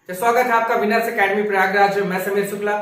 तो स्वागत है आपका विनर्स एकेडमी प्रयागराज में। मैं समीर शुक्ला।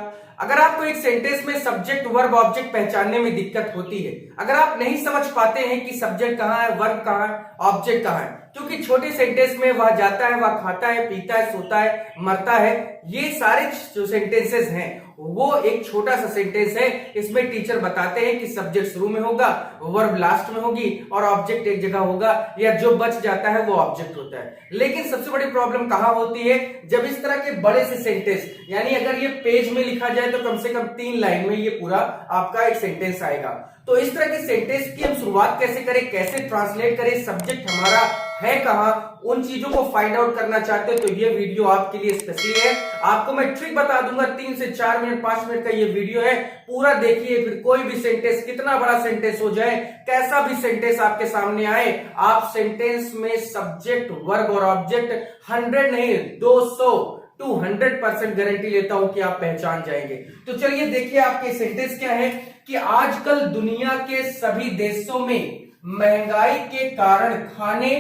अगर आपको एक सेंटेंस में सब्जेक्ट वर्ब ऑब्जेक्ट पहचानने में दिक्कत होती है, अगर आप नहीं समझ पाते हैं कि सब्जेक्ट कहाँ है, वर्ब कहाँ है, ऑब्जेक्ट कहाँ है, क्योंकि छोटे सेंटेंस में वह जाता है, वह खाता है, पीता है, सोता है, मरता है, ये सारे जो सेंटेंसेस हैं वो एक छोटा सा सेंटेंस है। इसमें टीचर बताते हैं कि सब्जेक्ट शुरू में होगा, वर्ब लास्ट में होगी और ऑब्जेक्ट एक जगह होगा, या जो बच जाता है वो ऑब्जेक्ट होता है। लेकिन सबसे बड़ी प्रॉब्लम कहां होती है, जब इस तरह के बड़े से सेंटेंस, यानी अगर ये पेज में लिखा जाए तो कम से कम 3 लाइन में ये पूरा आपका एक सेंटेंस आएगा। तो इस तरह के सेंटेंस की हम शुरुआत कैसे करें, कैसे ट्रांसलेट करें, सब्जेक्ट हमारा है कहां, उन चीजों को फाइंड आउट करना चाहते हो तो ये वीडियो आपके लिए स्पेशली है। आपको मैं ट्रिक बता दूंगा, 3 से 4 मिनट 5 मिनट का ये वीडियो है, पूरा देखिए। फिर कोई भी सेंटेंस, कितना बड़ा सेंटेंस हो जाए, कैसा भी सेंटेंस आपके सामने आए, आप सेंटेंस में सब्जेक्ट वर्ब और ऑब्जेक्ट 100 नहीं 200% गारंटी लेता हूं कि आप पहचान जाएंगे। तो चलिए देखिए आपके सेंटेंस क्या है कि आजकल दुनिया के सभी देशों में महंगाई के कारण खाने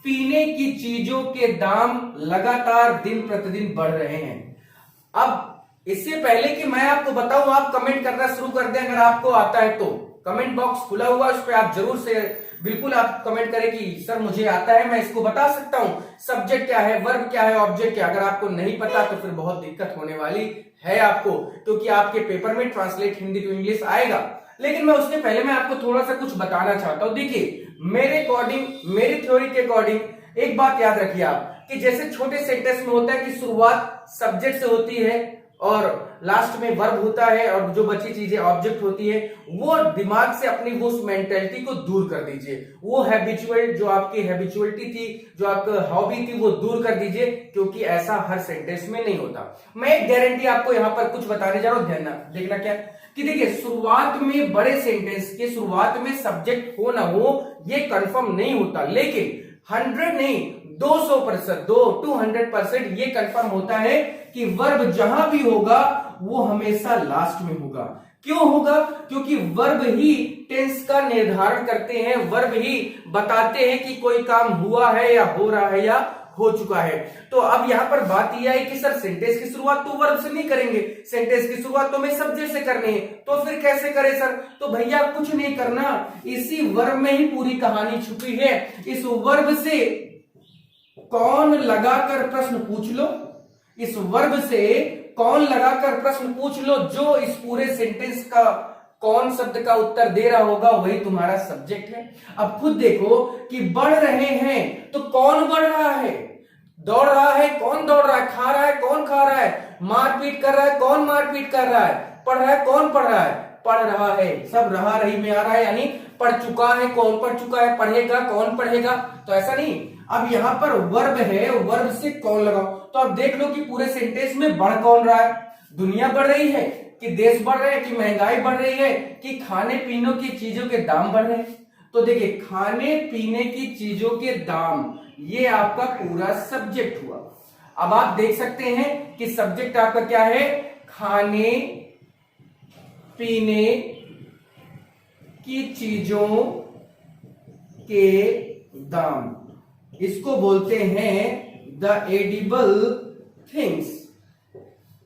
पीने की चीजों के दाम लगातार दिन प्रतिदिन बढ़ रहे हैं। अब इससे पहले कि मैं आपको बताऊं, आप कमेंट करना शुरू कर दें। अगर आपको आता है तो कमेंट बॉक्स खुला हुआ, उस पर आप जरूर से बिल्कुल आप कमेंट करें कि सर मुझे आता है, मैं इसको बता सकता हूं, सब्जेक्ट क्या है, वर्ब क्या है, ऑब्जेक्ट क्या। अगर आपको नहीं पता तो फिर बहुत दिक्कत होने वाली है आपको, क्योंकि आपके पेपर में ट्रांसलेट हिंदी टू इंग्लिश आएगा। लेकिन मैं उसके पहले मैं आपको थोड़ा सा कुछ बताना चाहता हूं। देखिए मेरे अकॉर्डिंग, मेरी थ्योरी के अकॉर्डिंग एक बात याद रखिए आप, कि जैसे छोटे सेंटेंस में होता है कि शुरुआत सब्जेक्ट से होती है और लास्ट में वर्ब होता है और जो बची चीजें ऑब्जेक्ट होती है, वो दिमाग से अपनी वो मेंटेलिटी को दूर कर दीजिए। वो हैबिचुअल, जो आपकी हैबिचुअलिटी थी, जो आपका हॉबी थी, वो दूर कर दीजिए, क्योंकि ऐसा हर सेंटेंस में नहीं होता। मैं एक गारंटी आपको यहां पर कुछ बताने जा रहा हूं, ध्यान देखना क्या कि देखिए शुरुआत में बड़े सेंटेंस के शुरुआत में सब्जेक्ट हो ना हो ये कंफर्म नहीं होता, लेकिन 100 नहीं 200%, 200% ये कंफर्म होता है कि वर्ब जहां भी होगा वो हमेशा लास्ट में होगा। क्यों होगा? क्योंकि वर्ब ही टेंस का निर्धारण करते हैं, वर्ब ही बताते हैं कि कोई काम हुआ है या हो रहा है या हो चुका है। तो अब यहां पर बात यह है कि सर सेंटेंस की शुरुआत तो वर्ब से नहीं करेंगे, सेंटेंस की शुरुआत तो हमें सब्जेक्ट से करनी है, तो फिर कैसे करें सर? तो भैया कुछ नहीं करना, इसी वर्ब में ही पूरी कहानी छुपी है। इस वर्ब से कौन लगाकर प्रश्न पूछ लो, इस वर्ब से कौन लगाकर प्रश्न पूछ लो, जो इस पूरे सेंटेंस का कौन शब्द का उत्तर दे रहा होगा वही तुम्हारा सब्जेक्ट है। अब खुद देखो कि बढ़ रहे हैं तो कौन बढ़ रहा है, दौड़ रहा है कौन दौड़ रहा है, खा रहा है कौन खा रहा है, मारपीट कर रहा है कौन मारपीट कर रहा है, पढ़ रहा है कौन पढ़ रहा है, पढ़ रहा है, सब रहा रही में आ रहा है, यानी पढ़ चुका है कौन पढ़ चुका है, पढ़ेगा कौन पढ़ेगा। तो ऐसा नहीं, अब यहां पर वर्ब है, वर्ब से कौन लगाओ, तो अब देख लो कि पूरे सेंटेंस में बढ़ कौन रहा है, दुनिया बढ़ रही है कि देश बढ़ रहे हैं कि महंगाई बढ़ रही है कि खाने पीने की चीजों के दाम बढ़ रहे हैं। तो देखिए खाने पीने की चीजों के दाम, ये आपका पूरा सब्जेक्ट हुआ। अब आप देख सकते हैं कि सब्जेक्ट आपका क्या है, खाने पीने की चीजों के दाम, इसको बोलते हैं द एडिबल थिंग्स,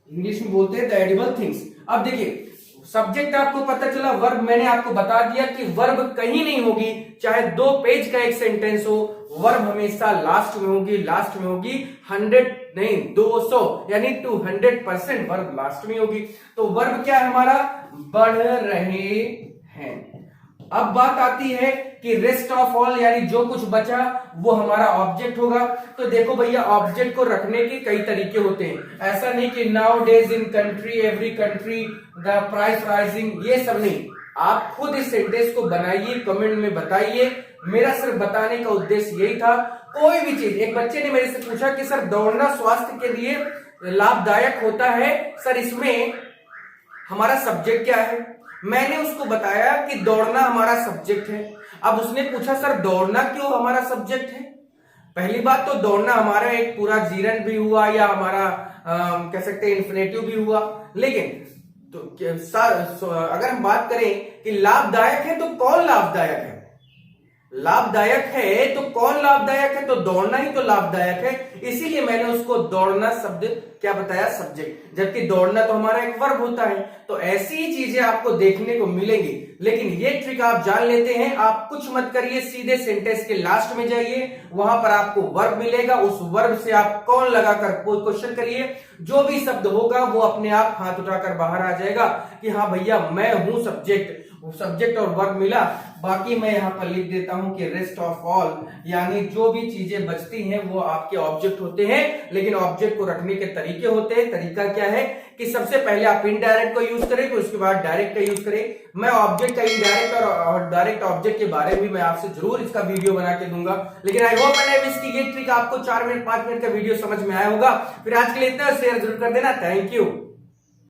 इंग्लिश में बोलते हैं द एडिबल थिंग्स। अब देखिए सब्जेक्ट आपको पता चला, वर्ब मैंने आपको बता दिया कि वर्ब कहीं नहीं होगी, चाहे 2 पेज का एक सेंटेंस हो, वर्ब हमेशा लास्ट में होगी, लास्ट में होगी 100 नहीं 200 यानी 200% वर्ब लास्ट में होगी। तो वर्ब क्या है हमारा, बढ़ रहे हैं। अब बात आती है कि रेस्ट ऑफ ऑल, यानी जो कुछ बचा वो हमारा ऑब्जेक्ट होगा। तो देखो भैया ऑब्जेक्ट को रखने के कई तरीके होते हैं, ऐसा नहीं कि now days in country every country the price rising, ये सब नहीं। आप खुद इस सेंटेंस को बनाइए, कमेंट में बताइए। मेरा सिर्फ बताने का उद्देश्य यही था। कोई भी चीज, एक बच्चे ने मेरे से पूछा कि सर दौड़ना स्वास्थ्य के लिए लाभदायक होता है, सर इसमें हमारा सब्जेक्ट क्या है? मैंने उसको बताया कि दौड़ना हमारा सब्जेक्ट है। अब उसने पूछा सर दौड़ना क्यों हमारा सब्जेक्ट है? पहली बात तो दौड़ना हमारा एक पूरा जीरन भी हुआ या हमारा कह सकते हैं इन्फिनेटिव भी हुआ, लेकिन तो अगर हम बात करें कि लाभदायक है तो कौन लाभदायक है? लाभदायक है तो कौन लाभदायक है, तो दौड़ना ही तो लाभदायक है, इसीलिए मैंने उसको दौड़ना शब्द क्या बताया, सब्जेक्ट, जबकि दौड़ना तो हमारा एक वर्ब होता है। तो ऐसी ही चीजें आपको देखने को मिलेंगी, लेकिन ये ट्रिक आप जान लेते हैं, आप कुछ मत करिए, सीधे सेंटेंस के लास्ट में जाइए, वहां पर आपको वर्ब मिलेगा, उस वर्ब से आप कौन लगाकर कोई क्वेश्चन करिए, जो भी शब्द होगा वो अपने आप हाथ उठाकर बाहर आ जाएगा कि हाँ भैया मैं हूं सब्जेक्ट, सब्जेक्ट और वर्ब मिला। बाकी मैं यहाँ पर लिख देता हूं कि रेस्ट ऑफ ऑल, यानी जो भी चीजें बचती हैं वो आपके ऑब्जेक्ट होते हैं, लेकिन ऑब्जेक्ट को रखने के तरीके होते हैं। तरीका क्या है कि सबसे पहले आप इनडायरेक्ट को यूज करें, फिर उसके बाद डायरेक्ट का यूज करें। मैं ऑब्जेक्ट का इनडायरेक्ट और डायरेक्ट ऑब्जेक्ट के बारे में मैं आपसे जरूर इसका वीडियो बना के दूंगा, लेकिन आई होप एंड इसकी ये ट्रिक आपको 4 मिनट 5 मिनट का वीडियो समझ में आया होगा। फिर आज के लिए इतना, शेयर जरूर कर देना। Thank you.